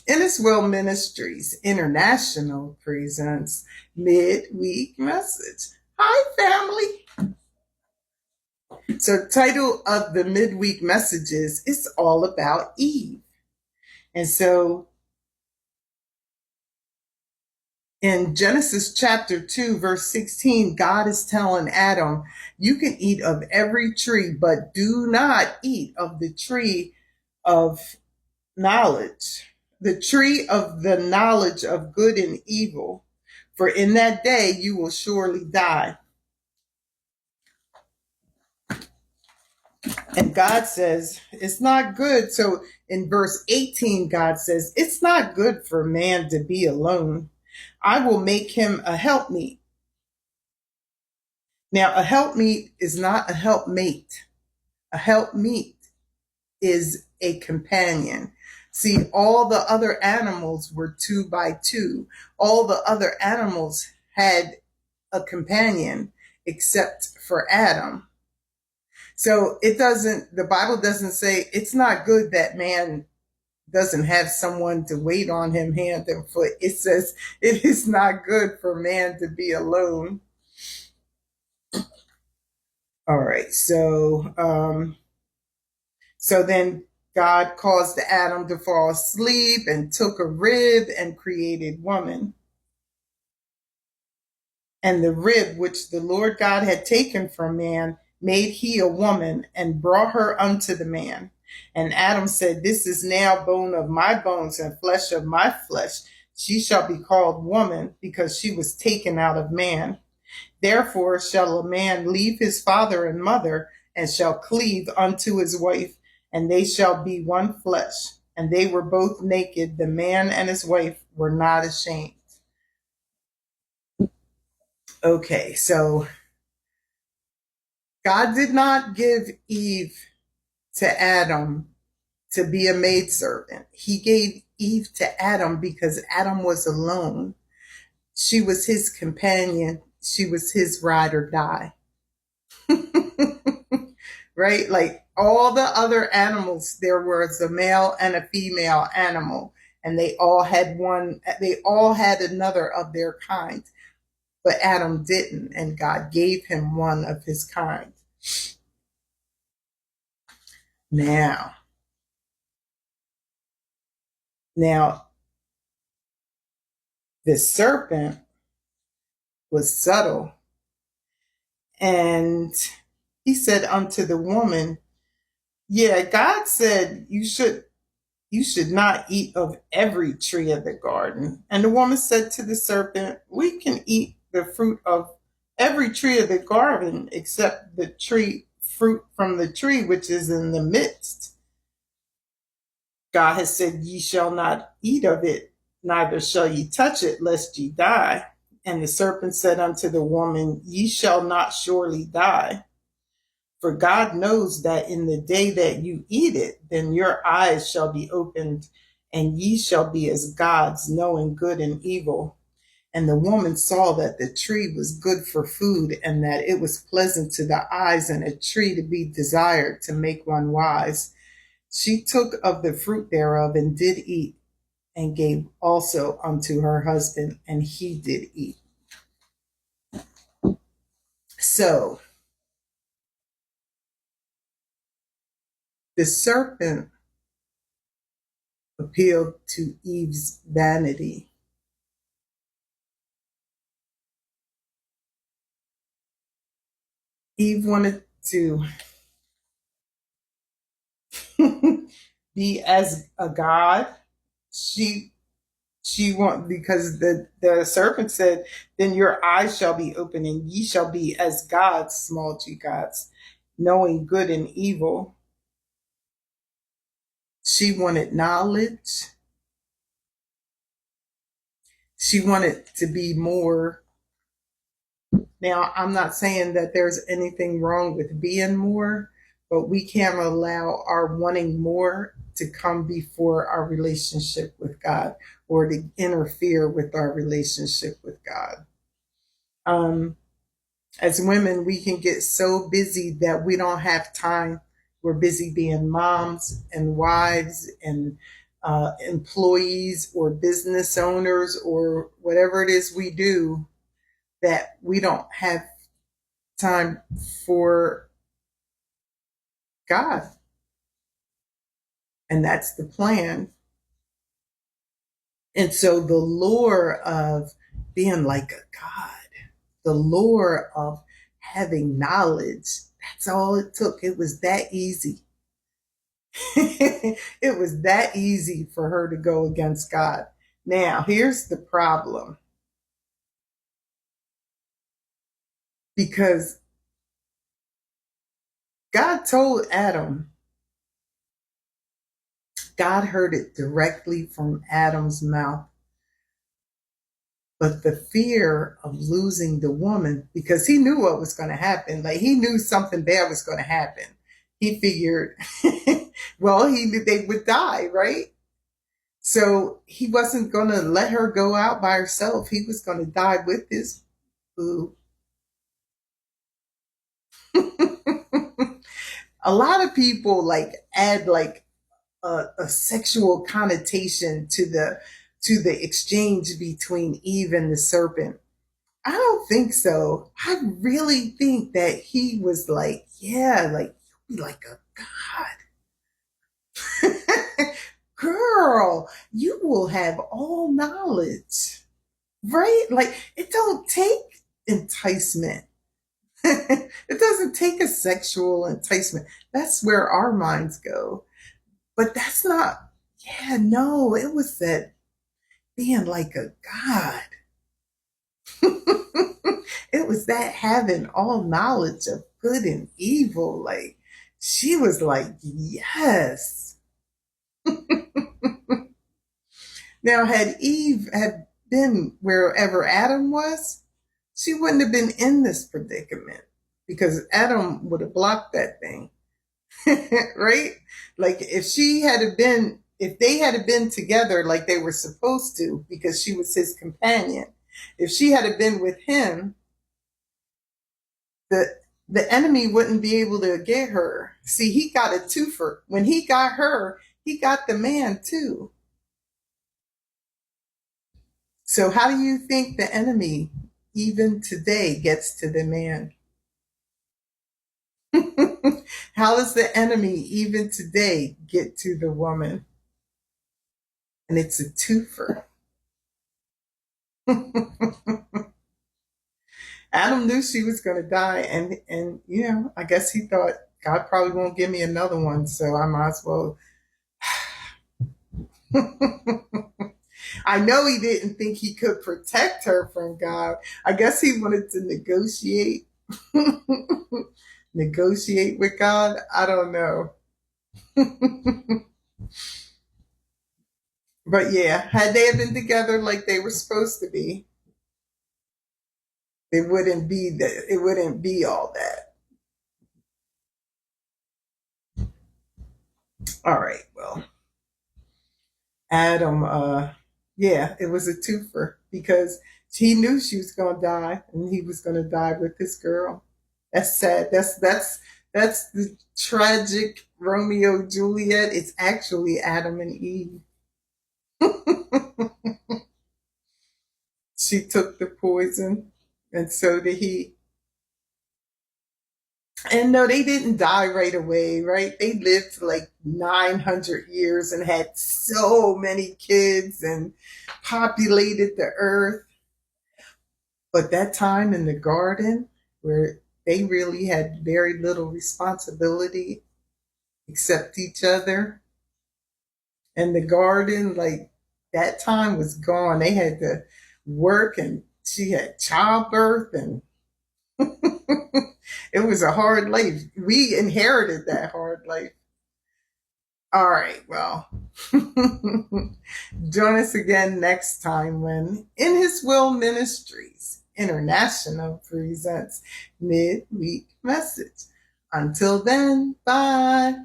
Inniswell Ministries International presents Midweek Message. Hi, family. So, title of the Midweek Messages is all about Eve. And so, in Genesis chapter 2, verse 16, God is telling Adam, you can eat of every tree, but do not eat of the tree of knowledge, the tree of the knowledge of good and evil, for in that day you will surely die. And God says, it's not good. So in verse 18, God says, it's not good for man to be alone. I will make him a helpmeet. Now, a helpmeet is not a helpmate. A helpmeet is a companion. See, all the other animals were 2 by 2. All the other animals had a companion except for Adam. So the Bible doesn't say it's not good that man doesn't have someone to wait on him hand and foot. It says it is not good for man to be alone. All right. So then God caused Adam to fall asleep and took a rib and created woman. And the rib which the Lord God had taken from man made he a woman and brought her unto the man. And Adam said, this is now bone of my bones and flesh of my flesh. She shall be called woman because she was taken out of man. Therefore shall a man leave his father and mother and shall cleave unto his wife, and they shall be one flesh. And they were both naked. The man and his wife were not ashamed. Okay, so God did not give Eve to Adam to be a maidservant. He gave Eve to Adam because Adam was alone. She was his companion. She was his ride or die. Right? Like all the other animals, there was a male and a female animal, and they all had another of their kind. But Adam didn't, and God gave him one of his kind. Now, the serpent was subtle, and he said unto the woman, yeah, God said you should not eat of every tree of the garden. And the woman said to the serpent, we can eat the fruit of every tree of the garden except the fruit from the tree which is in the midst. God has said, ye shall not eat of it, neither shall ye touch it, lest ye die. And the serpent said unto the woman, ye shall not surely die. For God knows that in the day that you eat it, then your eyes shall be opened, and ye shall be as gods, knowing good and evil. And the woman saw that the tree was good for food, and that it was pleasant to the eyes, and a tree to be desired to make one wise. She took of the fruit thereof and did eat, and gave also unto her husband, and he did eat. So, the serpent appealed to Eve's vanity. Eve wanted to be as a god. She because the serpent said, then your eyes shall be open and ye shall be as gods, small g gods, knowing good and evil. She wanted knowledge. She wanted to be more. Now, I'm not saying that there's anything wrong with being more, but we can't allow our wanting more to come before our relationship with God or to interfere with our relationship with God. As women, we can get so busy that we don't have time. We're busy being moms and wives and employees or business owners or whatever it is we do, that we don't have time for God. And that's the plan. And so the lure of being like a God, the lure of having knowledge, that's all it took. It was that easy. It was that easy for her to go against God. Now, here's the problem, because God told Adam, God heard it directly from Adam's mouth. But the fear of losing the woman, because he knew what was going to happen, like he knew something bad was going to happen. He figured, well, he knew they would die, right? So he wasn't going to let her go out by herself. He was going to die with his boo. A lot of people like add like a sexual connotation to the exchange between Eve and the serpent. I don't think so. I really think that he was like, yeah, like you'll be like a god. Girl, you will have all knowledge. Right? Like it don't take enticement. It doesn't take a sexual enticement. That's where our minds go. But that's not, yeah, no, it was that being like a god. It was that having all knowledge of good and evil. Like she was like, yes. Now, had Eve had been wherever Adam was, she wouldn't have been in this predicament because Adam would have blocked that thing. Right? Like if they had been together like they were supposed to, because she was his companion, if she had been with him, the the enemy wouldn't be able to get her. See, he got a twofer. When he got her, he got the man too. So how do you think the enemy even today gets to the man? How does the enemy even today get to the woman? And it's a twofer. Adam knew she was going to die, and I guess he thought God probably won't give me another one, so I might as well. I know he didn't think he could protect her from God. I guess he wanted to negotiate, negotiate with God. I don't know. But yeah, had they been together like they were supposed to be, it wouldn't be that. It wouldn't be all that. All right. Well, Adam, yeah, it was a twofer because he knew she was gonna die, and he was gonna die with this girl. That's sad. That's the tragic Romeo Juliet. It's actually Adam and Eve. She took the poison, and so did he. And no, they didn't die right away, right? They lived like 900 years and had so many kids and populated the earth. But that time in the garden, where they really had very little responsibility except each other, and the garden, like that time was gone. They had to work, and she had childbirth, and it was a hard life. We inherited that hard life. All right, well, join us again next time when In His Will Ministries International presents Midweek Message. Until then, bye.